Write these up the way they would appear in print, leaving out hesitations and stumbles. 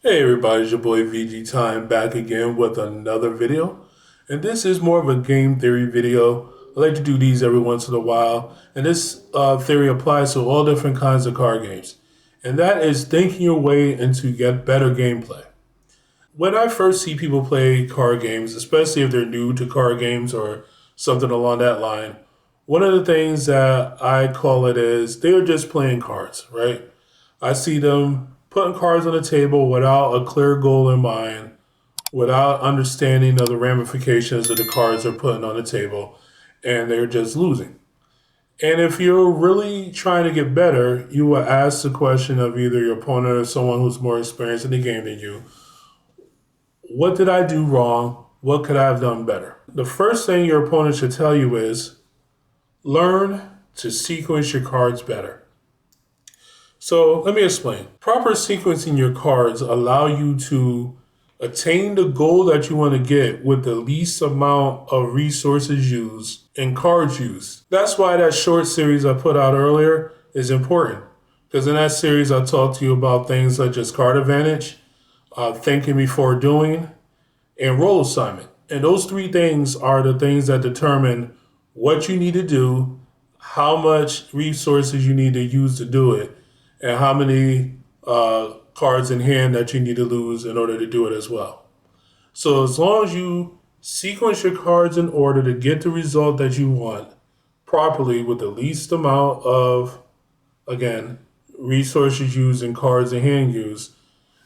Hey everybody, it's your boy VG Time back again with another video. And this is more of a game theory video. I like to do these every once in a while. And this theory applies to all different kinds of card games. And that is thinking your way into get better gameplay. When I first see people play card games, especially if they're new to card games or something along that line, one of the things that I call it is they're just playing cards, right? I see them putting cards on the table without a clear goal in mind, without understanding of the ramifications of the cards they're putting on the table, and they're just losing. And if you're really trying to get better, you will ask the question of either your opponent or someone who's more experienced in the game than you, what did I do wrong? What could I have done better? The first thing your opponent should tell you is learn to sequence your cards better. So let me explain. Proper sequencing your cards allow you to attain the goal that you want to get with the least amount of resources used and cards used. That's why that short series I put out earlier is important. Because in that series, I talked to you about things such as card advantage, thinking before doing, and role assignment. And those three things are the things that determine what you need to do, how much resources you need to use to do it, and how many cards in hand that you need to lose in order to do it as well. So as long as you sequence your cards in order to get the result that you want properly with the least amount of, again, resources used and cards in hand used,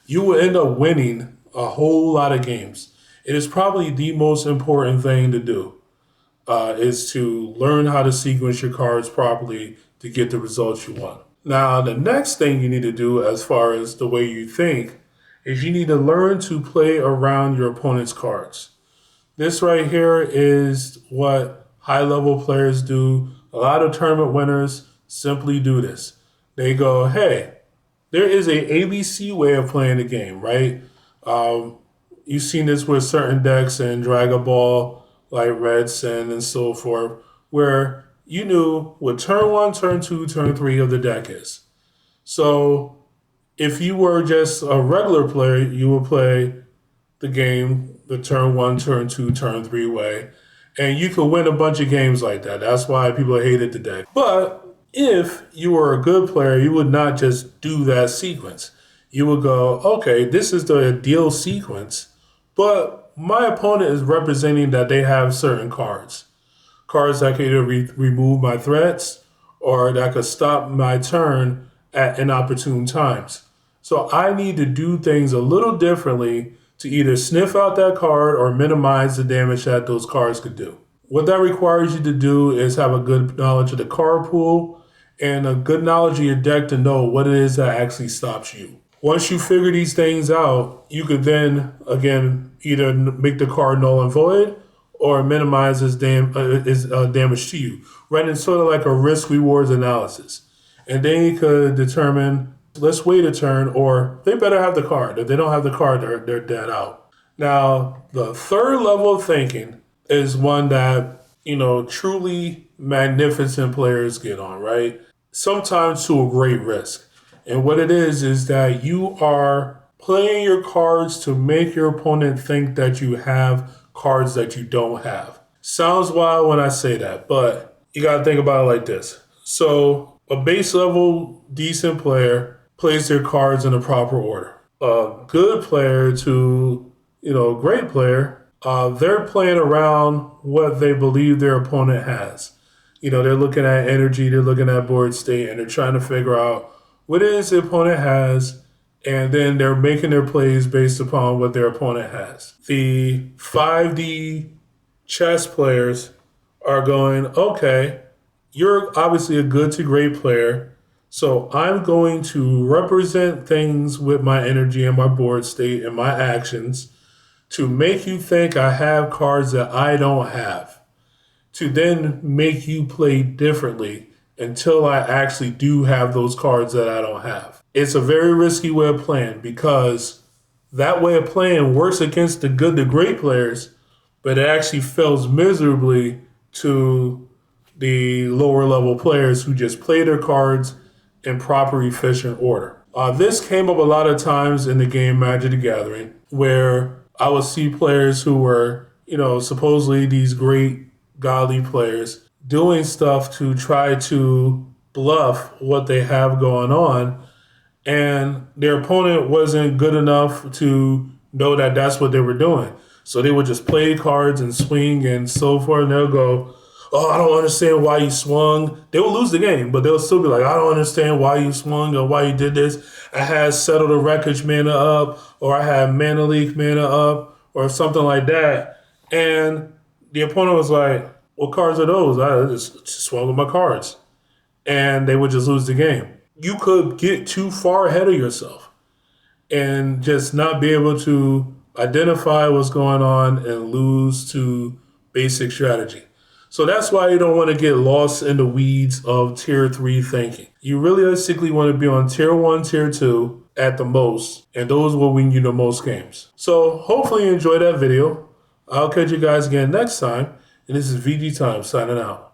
you will end up winning a whole lot of games. It is probably the most important thing to do, is to learn how to sequence your cards properly to get the results you want. Now, the next thing you need to do as far as the way you think is you need to learn to play around your opponent's cards. This right here is what high level players do. A lot of tournament winners simply do this. They go, hey, there is a ABC way of playing the game, right? You've seen this with certain decks in Dragon Ball, like Red Sin and so forth, where you knew what turn one, turn two, turn three of the deck is. So if you were just a regular player, you would play the game the turn one, turn two, turn three way. And you could win a bunch of games like that. That's why people hated the deck. But if you were a good player, you would not just do that sequence. You would go, okay, this is the ideal sequence, but my opponent is representing that they have certain cards. Cards that could either remove my threats or that could stop my turn at inopportune times. So I need to do things a little differently to either sniff out that card or minimize the damage that those cards could do. What that requires you to do is have a good knowledge of the card pool and a good knowledge of your deck to know what it is that actually stops you. Once you figure these things out, you could then, again, either make the card null and void or minimize its damage to you, running sort of like a risk rewards analysis. And then you could determine, let's wait a turn, or they better have the card. If they don't have the card, they're dead out. Now, the third level of thinking is one that, truly magnificent players get on, right? Sometimes to a great risk. And what it is that you are playing your cards to make your opponent think that you have cards that you don't have. Sounds wild when I say that, but you got to think about it like this. So, a base level decent player plays their cards in the proper order. A good player to, a great player, they're playing around what they believe their opponent has. They're looking at energy, they're looking at board state, and they're trying to figure out what it is the opponent has, and then they're making their plays based upon what their opponent has. The 5D chess players are going, okay, you're obviously a good to great player, so I'm going to represent things with my energy and my board state and my actions to make you think I have cards that I don't have, to then make you play differently until I actually do have those cards that I don't have. It's a very risky way of playing because that way of playing works against the good to great players, but it actually fails miserably to the lower level players who just play their cards in proper, efficient order. This came up a lot of times in the game Magic the Gathering, where I would see players who were, supposedly these great godly players doing stuff to try to bluff what they have going on, and their opponent wasn't good enough to know that that's what they were doing. So they would just play cards and swing and so forth, and they'll go, "Oh, I don't understand why you swung." They will lose the game, but they'll still be like, "I don't understand why you swung or why you did this. I had Settle the Wreckage mana up, or I had Mana Leak mana up, or something like that." And the opponent was like, "What cards are those?" I just swung with my cards. And they would just lose the game. You could get too far ahead of yourself and just not be able to identify what's going on and lose to basic strategy. So that's why you don't want to get lost in the weeds of tier 3 thinking. You realistically want to be on tier 1, tier 2 at the most, and those will win you the most games. So hopefully you enjoyed that video. I'll catch you guys again next time, and this is VG Time signing out.